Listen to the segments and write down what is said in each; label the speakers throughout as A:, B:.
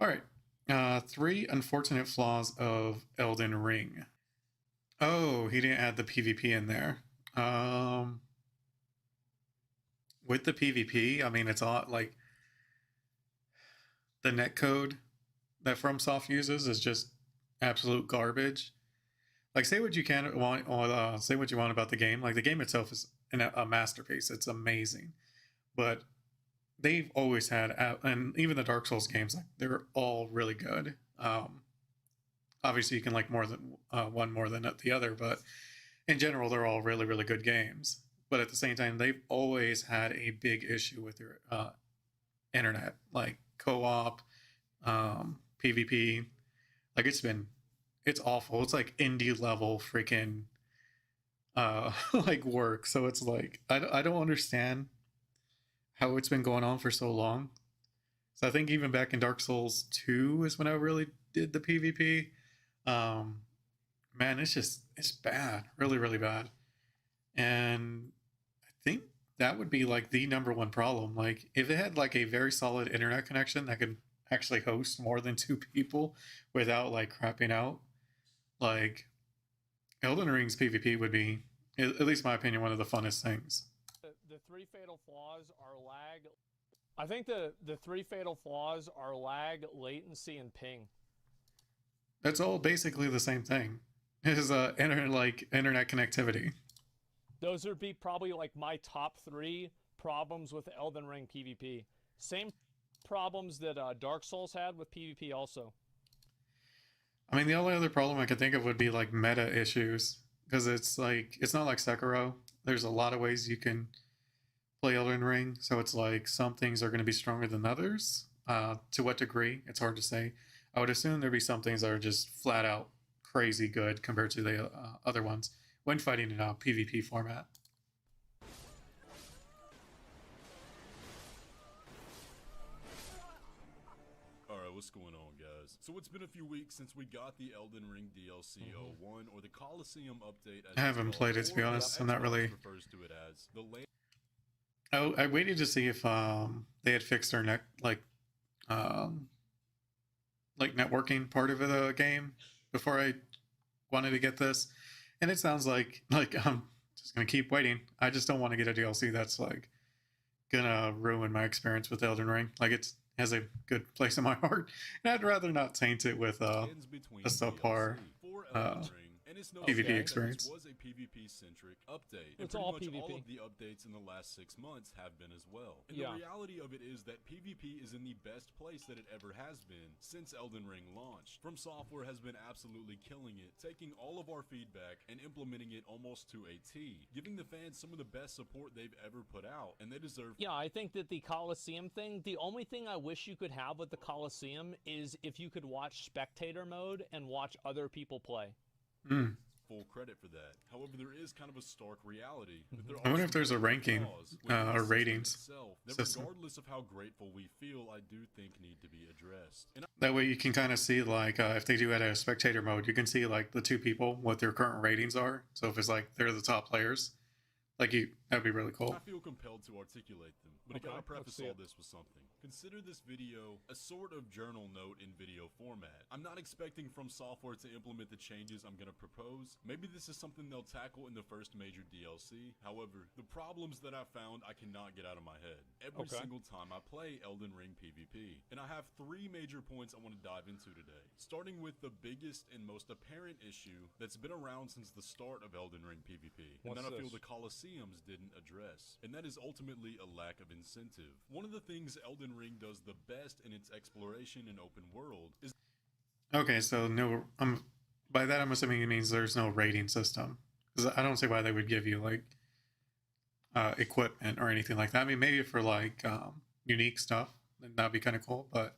A: All right. Three unfortunate flaws of Elden Ring. Oh, he didn't add the PvP in there. Um, with the PvP, I mean, it's all like the netcode that FromSoft uses is just absolute garbage. Like, say what you can want, say what you want about the game. Like, the game itself is a masterpiece. It's amazing, but they've always had, and even the Dark Souls games, like they're all really good. Obviously, you can like more than one more than the other, but in general, they're all really, really good games. But at the same time, they've always had a big issue with their internet, like co-op, PvP. Like it's awful. It's like indie level freaking like work. So it's like I don't understand how it's been going on for so long. So I think even back in Dark Souls 2 is when I really did the PvP. Um, man, it's bad, really, really bad. And I think that would be like the number one problem. Like if it had like a very solid internet connection that could actually host more than two people without like crapping out, like Elden Ring's PvP would be, at least my opinion, one of the funnest things.
B: The three fatal flaws are lag. I think the three fatal flaws are lag, latency, and ping.
A: That's all basically the same thing. It is internet connectivity.
B: Those would be probably like my top three problems with Elden Ring PvP. Same problems that Dark Souls had with PvP also.
A: I mean, the only other problem I could think of would be like meta issues because it's like it's not like Sekiro. There's a lot of ways you can play Elden Ring, so it's like some things are going to be stronger than others. To what degree? It's hard to say. I would assume there'd be some things that are just flat out crazy good compared to the other ones when fighting in a PvP format.
C: Alright, what's going on, guys? So it's been a few weeks since we got the Elden Ring DLC 01, or the Coliseum update as
A: I haven't played it, to be honest. I'm not really.
C: refers to it as the
A: I waited to see if they had fixed their um, like networking part of the game before I wanted to get this, and it sounds like I'm just gonna keep waiting. I just don't want to get a DLC that's like gonna ruin my experience with Elden Ring. Like it has a good place in my heart, and I'd rather not taint it with a subpar
C: for
A: uh,
C: Elden Ring. And it's no
A: PvP
C: secret
A: experience.
C: that this was a PvP-centric update. And
B: It's
C: pretty
B: all
C: much
B: PvP.
C: all of the updates in the last 6 months have been as well. And
B: Yeah.
C: the reality of it is that PvP is in the best place that it ever has been since Elden Ring launched. From Software has been absolutely killing it, taking all of our feedback and implementing it almost to a T, giving the fans some of the best support they've ever put out, and they deserve.
B: Yeah, I think that the Coliseum thing, the only thing I wish you could have with the Coliseum is if you could watch spectator mode and watch other people play.
A: Mm.
C: Full credit for that. However, there is kind of a stark reality that there
A: I
C: are
A: wonder
C: some
A: if there's a
C: glaring
A: ranking
C: flaws within the
A: or
C: system
A: ratings
C: itself that
A: system.
C: regardless of how grateful we feel, I do think need to be addressed. And
A: That way you can kind of see like if they do add a spectator mode, you can see like the two people what their current ratings are. So if it's like they're the top players, like that'd be really cool.
C: I feel compelled to articulate them, but I gotta preface all this with something. Consider this video a sort of journal note in video format. I'm not expecting From Software to implement the changes I'm gonna propose. Maybe this is something they'll tackle in the first major DLC. However, the problems that I found I cannot get out of my head every single time I play Elden Ring PvP. And I have three major points I want to dive into today. Starting with the biggest and most apparent issue that's been around since the start of Elden Ring PvP. And that I feel the Colosseums didn't address. And that is ultimately a lack of incentive. One of the things Elden Ring does the best in its exploration and open world is.
A: Okay, so no, by that I'm assuming it means there's no rating system because I don't see why they would give you like equipment or anything like that. I mean, maybe for like unique stuff, then that'd be kind of cool. But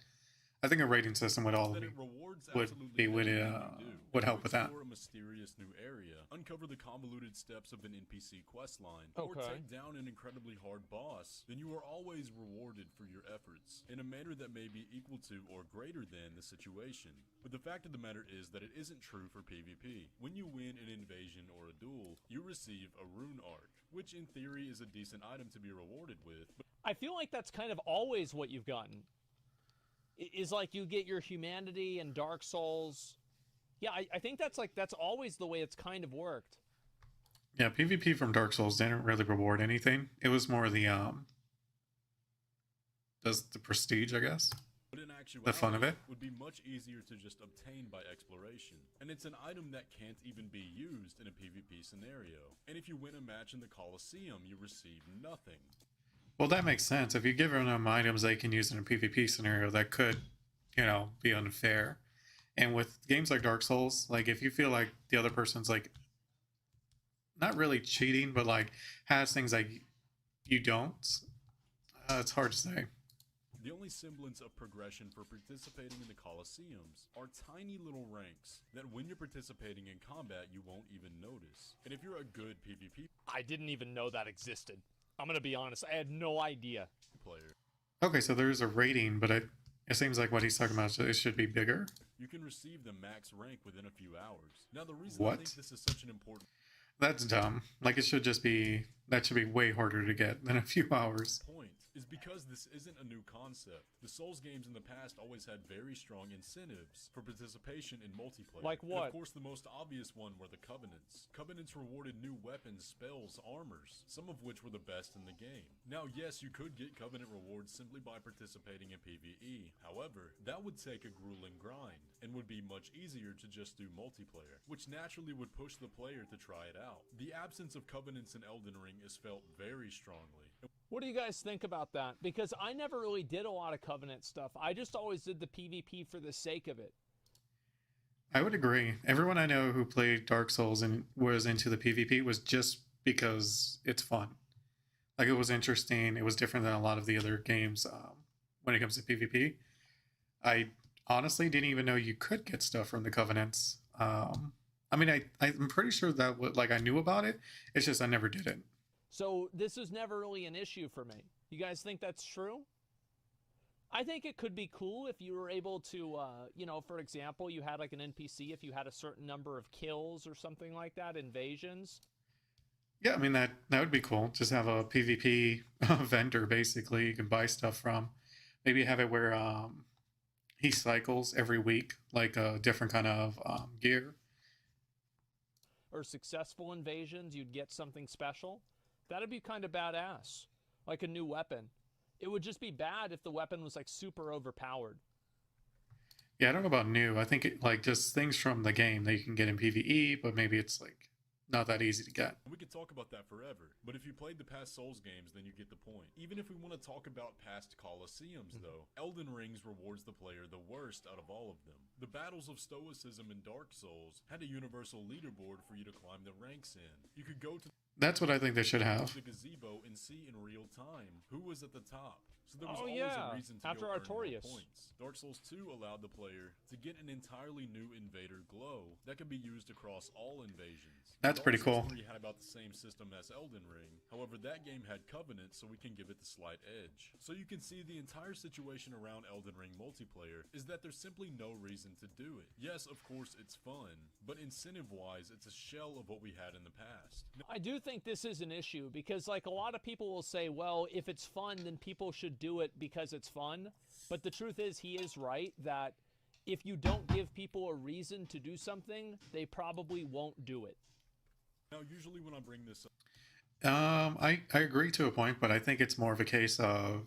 A: I think a rating system would all
C: that
A: be,
C: it rewards
A: would
C: absolutely
A: be would
C: everything you do.
A: would help with that.
C: Explore a mysterious new area, uncover the convoluted steps of an NPC questline, or
B: Okay.
C: take down an incredibly hard boss, then you are always rewarded for your efforts in a manner that may be equal to or greater than the situation. But the fact of the matter is that it isn't true for PvP. When you win an invasion or a duel, you receive a rune arc, which in theory is a decent item to be rewarded with. But
B: I feel like that's kind of always what you've gotten. is like you get your humanity and Dark Souls. Yeah, I think that's always the way it's kind of worked.
A: Yeah, PvP from Dark Souls didn't really reward anything. It was more the prestige, I guess.
C: But in actuality,
A: The fun of it.
C: would be much easier to just obtain by exploration. And it's an item that can't even be used in a PvP scenario. And if you win a match in the Colosseum, you receive nothing.
A: Well, that makes sense. If you give them items they can use in a PvP scenario, that could, be unfair. And with games like Dark Souls, like if you feel like the other person's like not really cheating, but like has things like you don't, it's hard to say.
C: The only semblance of progression for participating in the Colosseums are tiny little ranks that when you're participating in combat, you won't even notice. And if you're a good PvP
B: I didn't even know that existed. I'm gonna be honest, I had no idea.
C: player,
A: Okay, so there's a rating, but it seems like what he's talking about, it should be bigger.
C: you can receive the max rank within a few hours. Now the reason I
A: What?
C: think this is such an important
A: That's dumb. Like it should just be, that should be way harder to get than a few hours.
C: point is because this isn't a new concept. The Souls games in the past always had very strong incentives for participation in multiplayer.
B: Like
C: And
B: what?
C: of course, the most obvious one were the Covenants. Covenants rewarded new weapons, spells, armors, some of which were the best in the game. Now, yes, you could get Covenant rewards simply by participating in PvE. However, that would take a grueling grind and would be much easier to just do multiplayer, which naturally would push the player to try it out. The absence of Covenants in Elden Ring is felt very strongly.
B: What do you guys think about that? Because I never really did a lot of Covenant stuff. I just always did the PvP for the sake of it.
A: I would agree. Everyone I know who played Dark Souls and was into the PvP was just because it's fun. Like it was interesting. It was different than a lot of the other games when it comes to PvP. I honestly didn't even know you could get stuff from the Covenants. I mean, I'm pretty sure that like I knew about it. It's just I never did it.
B: So this was never really an issue for me. You guys think that's true? I think it could be cool if you were able to, for example, you had like an NPC, if you had a certain number of kills or something like that, invasions.
A: Yeah, I mean that would be cool. Just have a PvP vendor basically you can buy stuff from. Maybe have it where he cycles every week, like a different kind of gear.
B: Or successful invasions, you'd get something special. That'd be kind of badass. Like a new weapon. It would just be bad if the weapon was like super overpowered.
A: Yeah, I don't know about new. I think like just things from the game that you can get in PvE, but maybe it's like not that easy to get.
C: We could talk about that forever, but if you played the past Souls games, then you get the point. Even if we want to talk about past Colosseums, though, Elden Rings rewards the player the worst out of all of them. The battles of Stoicism in Dark Souls had a universal leaderboard for you to climb the ranks in. You could go to
A: That's what I think they should have.
C: the gazebo and see in real time who was at the top. So there was
B: Oh,
C: always
B: yeah,
C: a reason to
B: after
C: go earn more
B: Artorias.
C: points. Dark Souls 2 allowed the player to get an entirely new invader glow that could be used across all invasions.
A: That's
C: Dark
A: pretty
C: Souls
A: cool.
C: 3 had about the same system as Elden Ring. However, that game had Covenant, so we can give it the slight edge. So you can see the entire situation around Elden Ring multiplayer is that there's simply no reason to do it. Yes, of course, it's fun, but incentive-wise, it's a shell of what we had in the past.
B: I do think this is an issue because like a lot of people will say, well, if it's fun, then people should do it because it's fun. But the truth is he is right that if you don't give people a reason to do something, they probably won't do it.
C: Now, usually when I bring this up,
A: I agree to a point, but I think it's more of a case of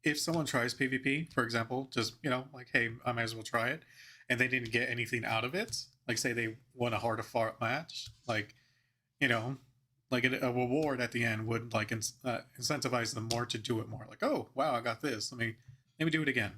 A: if someone tries PvP, for example, just like, hey, I might as well try it, and they didn't get anything out of it. Like, say they won a hard fought match, like, like a reward at the end would like incentivize them more to do it more. Like, oh wow, I got this. Let me do it again.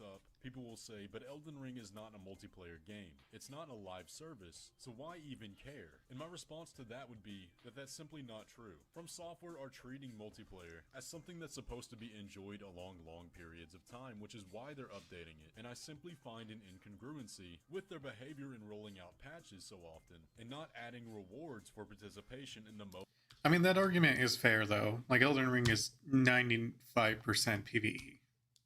C: up, people will say, but Elden Ring is not a multiplayer game. It's not a live service, so why even care? And my response to that would be that that's simply not true. From Software are treating multiplayer as something that's supposed to be enjoyed along long periods of time, which is why they're updating it. And I simply find an incongruency with their behavior in rolling out patches so often and not adding rewards for participation in the
A: I mean, that argument is fair though. Like Elden Ring is 95% PvE,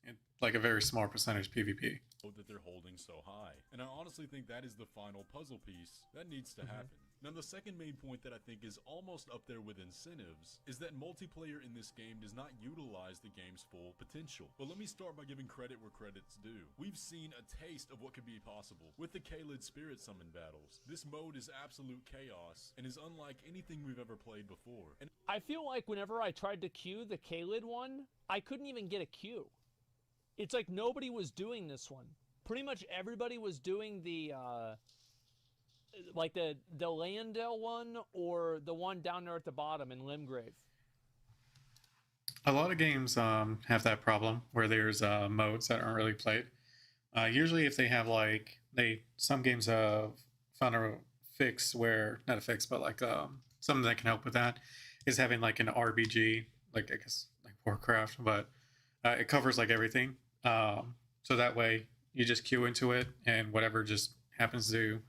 A: and like a very small percentage PvP.
C: that they're holding so high. And I honestly think that is the final puzzle piece that needs to happen. Now, the second main point that I think is almost up there with incentives is that multiplayer in this game does not utilize the game's full potential. But let me start by giving credit where credit's due. We've seen a taste of what could be possible with the Caelid Spirit Summon battles. This mode is absolute chaos and is unlike anything we've ever played before. And
B: I feel like whenever I tried to queue the Caelid one, I couldn't even get a queue. It's like nobody was doing this one. Pretty much everybody was doing the like the Landell one or the one down there at the bottom in Limgrave.
A: A lot of games have that problem where there's modes that aren't really played. Usually, if they have like some games have found a fix where not a fix, but like something that can help with that is having like an RBG, like I guess like Warcraft, but it covers like everything. So that way you just queue into it and whatever just happens to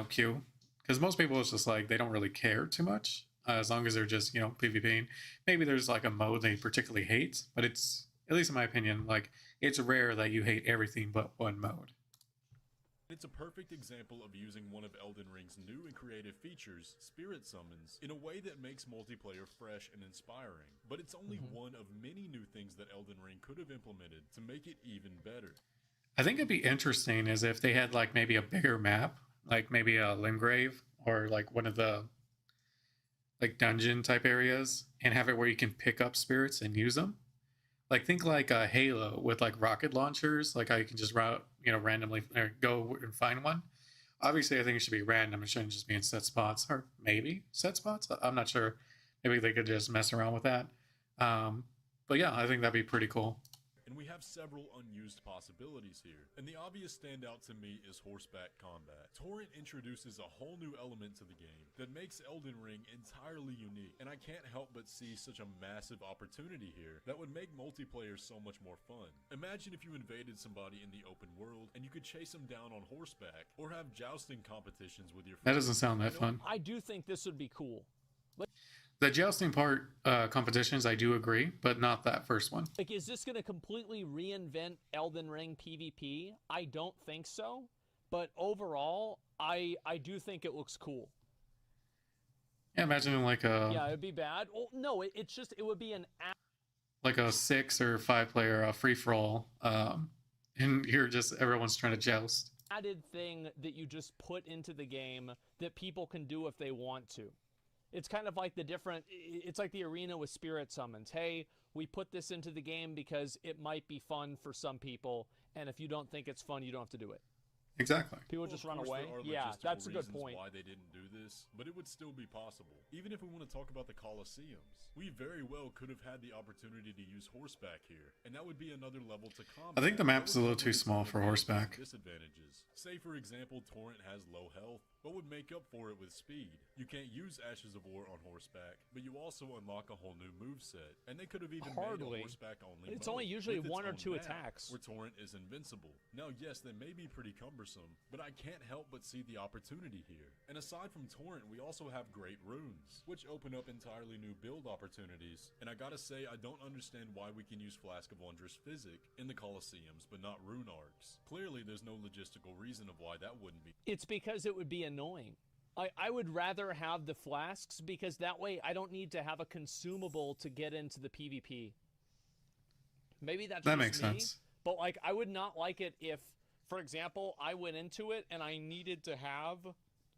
A: queue, because most people it's just like they don't really care too much as long as they're just PvPing. Maybe there's like a mode they particularly hate, but it's, at least in my opinion, like it's rare that you hate everything but one mode.
C: it's a perfect example of using one of Elden Ring's new and creative features, spirit summons, in a way that makes multiplayer fresh and inspiring. But it's only one of many new things that Elden Ring could have implemented to make it even better.
A: I think it'd be interesting is if they had like maybe a bigger map, like maybe a Limgrave or like one of the like dungeon type areas, and have it where you can pick up spirits and use them. Like think like a Halo with like rocket launchers, like how you can just randomly go and find one. Obviously, I think it should be random. It shouldn't just be in set spots, or maybe set spots. I'm not sure. Maybe they could just mess around with that. But yeah, I think that'd be pretty cool.
C: And we have several unused possibilities here, and the obvious standout to me is horseback combat. Torrent introduces a whole new element to the game that makes Elden Ring entirely unique, and I can't help but see such a massive opportunity here that would make multiplayer so much more fun. Imagine if you invaded somebody in the open world and you could chase them down on horseback, or have jousting competitions with your friends.
A: That doesn't sound that fun.
B: I do think this would be cool.
A: The jousting part competitions, I do agree, but not that first one.
B: Like, is this going to completely reinvent Elden Ring PvP? I don't think so. But overall, I do think it looks cool.
A: Yeah, imagine like a...
B: Yeah, it'd be bad. Well, no, it would be an...
A: like a 6 or 5 player free-for-all, and you're just, everyone's trying to joust.
B: Added thing that you just put into the game that people can do if they want to. It's kind of like it's like the arena with spirit summons. Hey, we put this into the game because it might be fun for some people, and if you don't think it's fun, you don't have to do it.
A: Exactly.
B: People just run away. Yeah, that's a good point.
C: Why they didn't do this, but it would still be possible. Even if we want to talk about the Colosseums, we very well could have had the opportunity to use horseback here, and that would be another level to combat.
A: I think the map's a little too small for horseback.
C: Disadvantages. Say, for example, Torrent has low health, but would make up for it with speed. You can't use Ashes of War on horseback, but you also unlock a whole new moveset, and they could have even made a horseback-only
B: It's only usually
C: with its
B: one or
C: own
B: two
C: map,
B: attacks.
C: where Torrent is invincible. Now, yes, they may be pretty cumbersome, but I can't help but see the opportunity here. And aside from Torrent, we also have Great Runes, which open up entirely new build opportunities. And I gotta say, I don't understand why we can use Flask of Wondrous Physic in the Colosseums, but not Rune Arcs. Clearly, there's no logistical reason of why that wouldn't be.
B: It's because it would be annoying. I would rather have the flasks, because that way I don't need to have a consumable to get into the PvP. Maybe that
A: makes sense.
B: But like, I would not like it if, for example, I went into it and I needed to have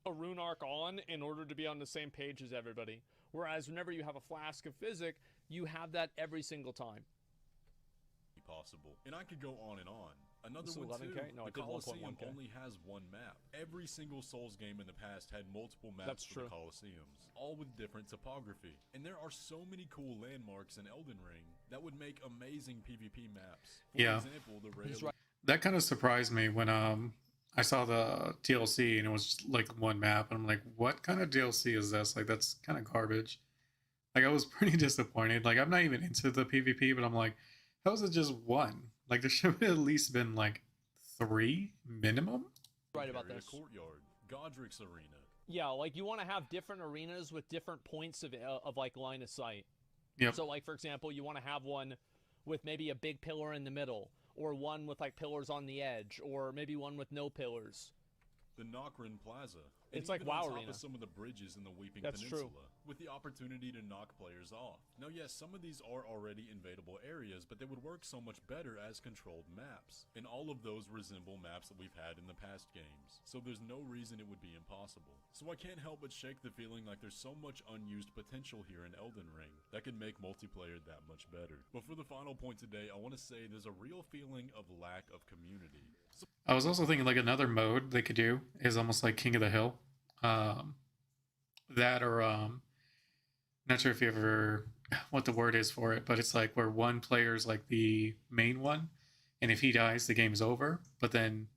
B: a rune arc on in order to be on the same page as everybody. Whereas whenever you have a Flask of Physic, you have that every single time.
C: Possible. And I could go on and on. Another
B: This is
C: one
B: 11K?
C: too,
B: No,
C: the
B: it did
C: Colosseum
B: 1.1K.
C: only has one map. Every single Souls game in the past had multiple maps
B: That's
C: for
B: true.
C: the Colosseums, all with different topography. And there are so many cool landmarks in Elden Ring that would make amazing PvP maps. For
A: Yeah.
C: example, the
B: He's
C: Rail
B: right.
A: That kind of surprised me when I saw the DLC and it was just, like one map, and I'm like, what kind of DLC is this? Like, that's kind of garbage. Like, I was pretty disappointed. Like, I'm not even into the PvP, but I'm like, how is it just one? Like, there should have at least been like 3 minimum.
B: Right about
C: Area
B: this.
C: Courtyard, Godric's Arena.
B: Yeah, like you want to have different arenas with different points of like line of sight.
A: Yep.
B: So like, for example, you want to have one with maybe a big pillar in the middle, or one with like pillars on the edge, or maybe one with no pillars.
C: The Nokrin Plaza. And
B: It's like
C: even
B: WoW
C: on top
B: Arena.
C: of some of the bridges in the Weeping
B: That's true.
C: Peninsula, with the opportunity to knock players off. Now yes, some of these are already invadable areas, but they would work so much better as controlled maps. And all of those resemble maps that we've had in the past games, so there's no reason it would be impossible. So I can't help but shake the feeling like there's so much unused potential here in Elden Ring that could make multiplayer that much better. But for the final point today, I want to say there's a real feeling of lack of community. So
A: I was also thinking like another mode they could do is almost like King of the Hill. That or not sure if you ever what the word is for it, but it's like where one player is like the main one, and if he dies, the game's over. But then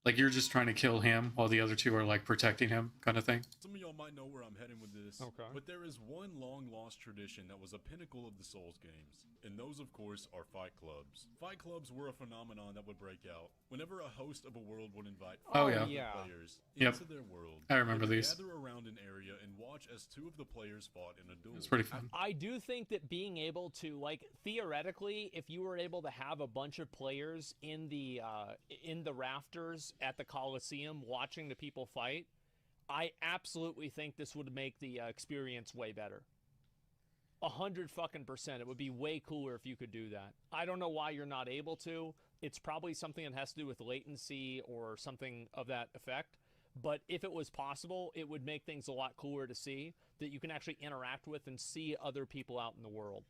A: like you're just trying to kill him while the other two are like protecting him, kind of thing.
C: some of y'all might know where I'm heading with this,
B: Okay.
C: but there is one long-lost tradition that was a pinnacle of the Souls games, and those, of course, are fight clubs. Fight clubs were a phenomenon that would break out whenever a host of a world would invite
A: Oh,
C: five
A: yeah.
C: other players
A: Yep.
C: into their world.
A: I remember
C: They would
A: these.
C: gather around an area and watch as two of the players fought in a duel.
A: It's pretty fun.
B: I do think that being able to, like, theoretically, if you were able to have a bunch of players in the rafters at the Coliseum watching the people fight, I absolutely think this would make the experience way better. 100% it would be way cooler if you could do that. I don't know why you're not able to. It's probably something that has to do with latency or something of that effect. But if it was possible, it would make things a lot cooler to see, that you can actually interact with and see other people out in the world.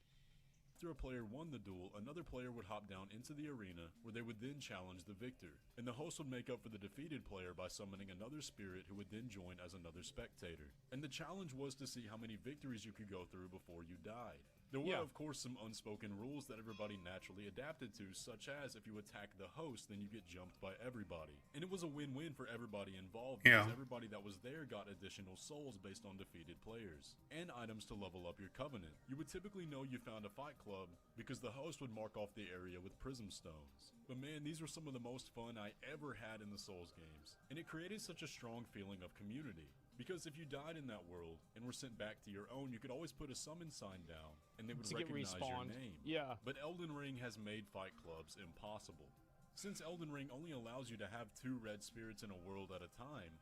C: After a player won the duel, another player would hop down into the arena where they would then challenge the victor, and the host would make up for the defeated player by summoning another spirit who would then join as another spectator. And the challenge was to see how many victories you could go through before you died. There were,
B: Yeah.
C: of course, some unspoken rules that everybody naturally adapted to, such as if you attack the host, then you get jumped by everybody. And it was a win-win for everybody involved, because
A: Yeah.
C: everybody that was there got additional souls based on defeated players, and items to level up your covenant. You would typically know you found a fight club because the host would mark off the area with prism stones. But man, these were some of the most fun I ever had in the Souls games, and it created such a strong feeling of community. Because if you died in that world and were sent back to your own, you could always put a summon sign down, and they would
B: To get
C: recognize your
B: respawned.
C: name.
B: Yeah.
C: But Elden Ring has made fight clubs impossible. Since Elden Ring only allows you to have 2 red spirits in a world at a time,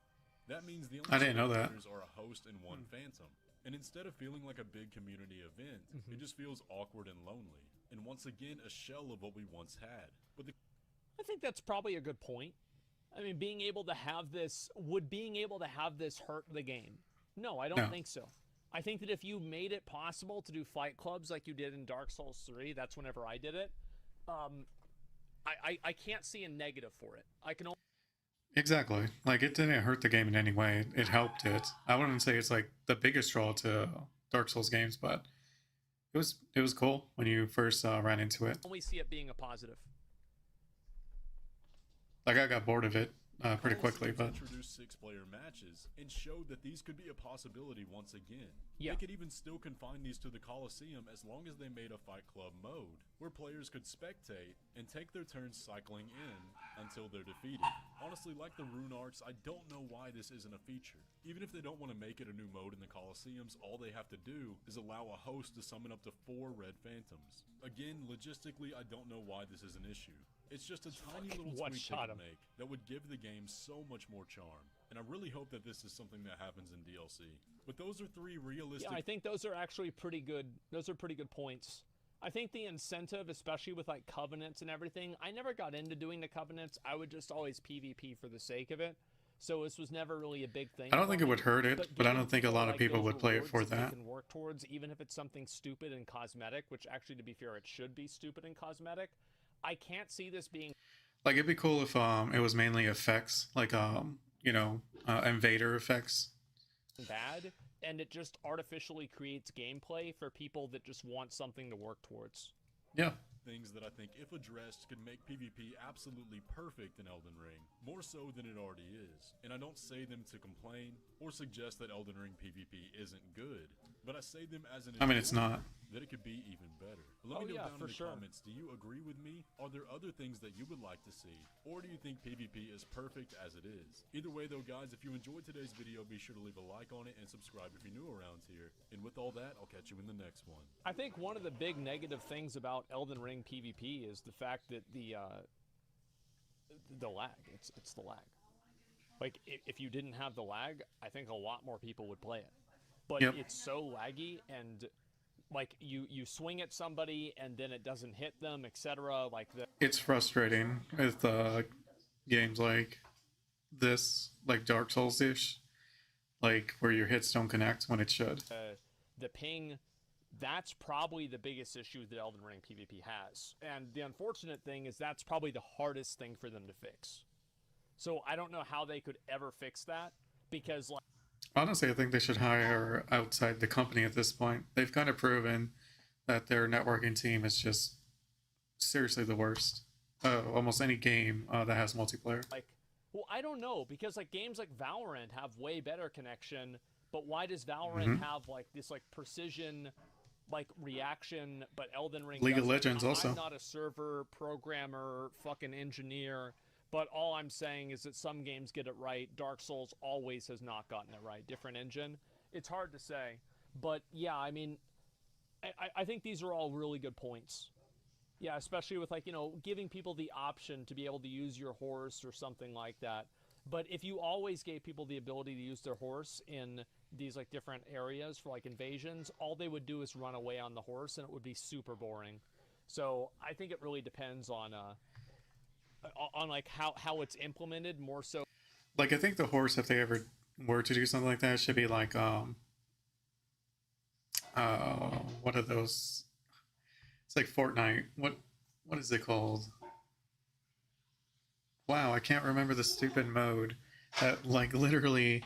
C: that means the only
A: I didn't know that.
C: players are a host and one phantom. And instead of feeling like a big community event,
B: Mm-hmm.
C: it just feels awkward and lonely. And once again, a shell of what we once had. But the
B: I think that's probably a good point. I mean, being able to have this hurt the game? No, I don't
A: No.
B: think so. I think that if you made it possible to do fight clubs like you did in Dark Souls 3, that's whenever I did it, I can't see a negative for it. I can only
A: Exactly. Like it didn't hurt the game in any way. It helped it. I wouldn't say it's like the biggest draw to Dark Souls games, but it was cool when you first ran into it.
B: see it being a positive.
A: Like I got bored of it pretty quickly, but
C: introduced 6-player matches and showed that these could be a possibility once again.
B: Yeah.
C: They could even still confine these to the Coliseum as long as they made a fight club mode where players could spectate and take their turns cycling in until they're defeated. Honestly, like the rune arts, I don't know why this isn't a feature. Even if they don't want to make it a new mode in the Coliseums, all they have to do is allow a host to summon up to 4 red phantoms. Again, logistically, I don't know why this is an issue. It's just a tiny little tweak they
B: one-shot
C: could
B: 'em.
C: make that would give the game so much more charm. And I really hope that this is something that happens in DLC. But those are 3 realistic
B: Yeah, I think those are actually pretty good. Those are pretty good points. I think the incentive, especially with like covenants and everything, I never got into doing the covenants. I would just always PvP for the sake of it. So this was never really a big thing.
A: I don't
B: for
A: think it
B: me.
A: would hurt it, but I
B: giving
A: don't think a lot of
B: like,
A: people
B: those
A: would play it for
B: rewards
A: that.
B: They can work towards, even if it's something stupid and cosmetic, which actually, to be fair, it should be stupid and cosmetic. I can't see this being
A: Like it'd be cool if it was mainly effects, like invader effects.
B: bad, and it just artificially creates gameplay for people that just want something to work towards.
A: Yeah.
C: things that I think, if addressed, could make PvP absolutely perfect in Elden Ring, more so than it already is. And I don't say them to complain or suggest that Elden Ring PvP isn't good, but I say them as an
A: I mean, it's not.
C: that it could be even better. Let
B: Oh,
C: me know
B: yeah,
C: down
B: for
C: in the
B: sure.
C: comments, do you agree with me? Are there other things that you would like to see? Or do you think PvP is perfect as it is? Either way though, guys, if you enjoyed today's video, be sure to leave a like on it and subscribe if you're new around here. And with all that, I'll catch you in the next one.
B: I think one of the big negative things about Elden Ring PvP is the fact that the lag. It's the lag. Like if you didn't have the lag, I think a lot more people would play it. But
A: Yep.
B: it's so laggy, and like you swing at somebody and then it doesn't hit them, etc. Like
A: It's frustrating with games like this, like Dark Souls ish, like where your hits don't connect when it should.
B: the ping. That's probably the biggest issue that Elden Ring PvP has. And the unfortunate thing is that's probably the hardest thing for them to fix. So I don't know how they could ever fix that, because like,
A: Honestly, I think they should hire outside the company at this point. They've kind of proven that their networking team is just seriously the worst. Almost any game that has multiplayer.
B: well, I don't know, because like games like Valorant have way better connection, but why does Valorant
A: Mhm.
B: have like this like precision like reaction, but Elden Ring
A: League of
B: doesn't?
A: Legends also.
B: I'm not a server programmer, fucking engineer, but all I'm saying is that some games get it right. Dark Souls always has not gotten it right. Different engine. It's hard to say, but yeah, I mean, I think these are all really good points. Yeah, especially with like, you know, giving people the option to be able to use your horse or something like that. But if you always gave people the ability to use their horse in these like different areas for like invasions, all they would do is run away on the horse, and it would be super boring. So I think it really depends on like how it's implemented more so.
A: Like I think the horse, if they ever were to do something like that, should be like what are those? It's like Fortnite. What is it called? Wow, I can't remember the stupid mode that like literally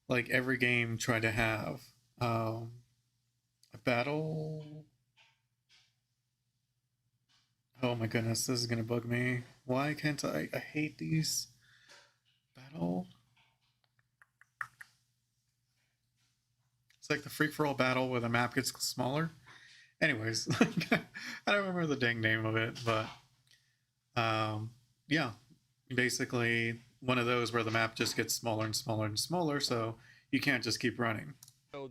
A: like every game tried to have. A battle. Oh my goodness, this is gonna bug me. Why can't I hate these battle. It's like the free for all battle where the map gets smaller. Anyways, I don't remember the dang name of it, but yeah, basically one of those where the map just gets smaller and smaller and smaller, so you can't just keep running.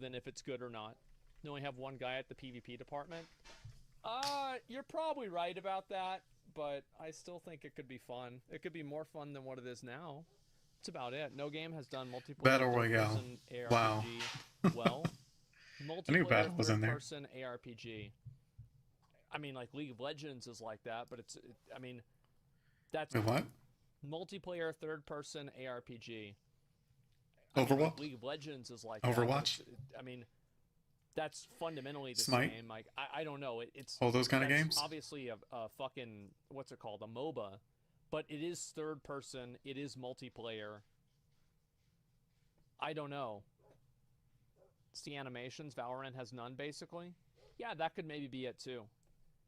B: Than if it's good or not. You only have one guy at the PvP department. You're probably right about that, but I still think it could be fun. It could be more fun than what it is now. That's about it. No game has done multiplayer
A: Battle Royale.
B: third-person ARPG
A: Wow.
B: well.
A: I knew
B: Multiplayer
A: Battle was in there.
B: third-person ARPG. I mean, like League of Legends is like that, but I mean, that's
A: Wait, what?
B: multiplayer third-person ARPG.
A: Overwatch?
B: League of Legends is like
A: Overwatch?
B: That, I mean, that's fundamentally the
A: Smite?
B: same. Like I don't know. It's
A: All those kind of
B: that's
A: games?
B: Obviously, a fucking what's it called? A MOBA, but it is third person. It is multiplayer. I don't know. It's the animations. Valorant has none, basically. Yeah, that could maybe be it too.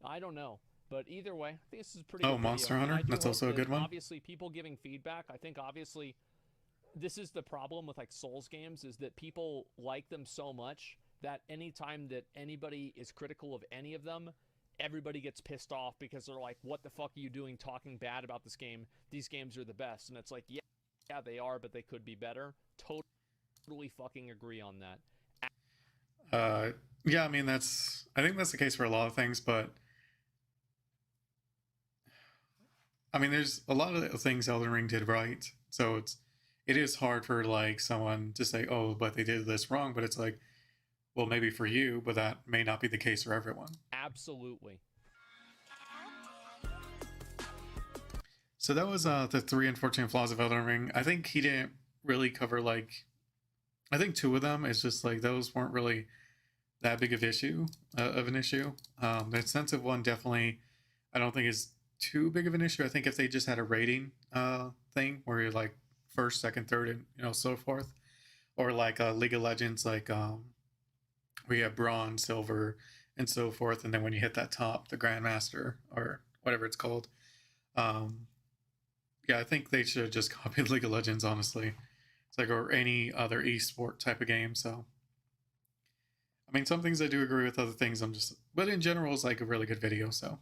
B: I don't know. But either way, I think this is a pretty
A: Oh,
B: good
A: Monster
B: video. And
A: Hunter?
B: I do
A: That's
B: hope
A: also a
B: that
A: good one?
B: Obviously, people giving feedback. I think obviously this is the problem with like Souls games, is that people like them so much that anytime that anybody is critical of any of them, everybody gets pissed off because they're like, what the fuck are you doing talking bad about this game? These games are the best. And it's like, yeah, they are, but they could be better. Totally fucking agree on that.
A: Yeah, I mean I think that's the case for a lot of things, but I mean there's a lot of things Elden Ring did right. So it is hard for like someone to say, oh, but they did this wrong, but it's like, well, maybe for you, but that may not be the case for everyone.
B: Absolutely.
A: So that was the 3 unfortunate flaws of Elden Ring. I think he didn't really cover like, I think 2 of them is just like those weren't really that big of an issue. The extensive one definitely, I don't think is too big of an issue. I think if they just had a rating thing where you're like first, second, third, and so forth, or like League of Legends, like where you have bronze, silver, and so forth, and then when you hit that top, the Grandmaster or whatever it's called. Yeah, I think they should have just copied League of Legends, honestly. It's like, or any other esport type of game. So, I mean, some things I do agree with, other things but in general, it's like a really good video. So,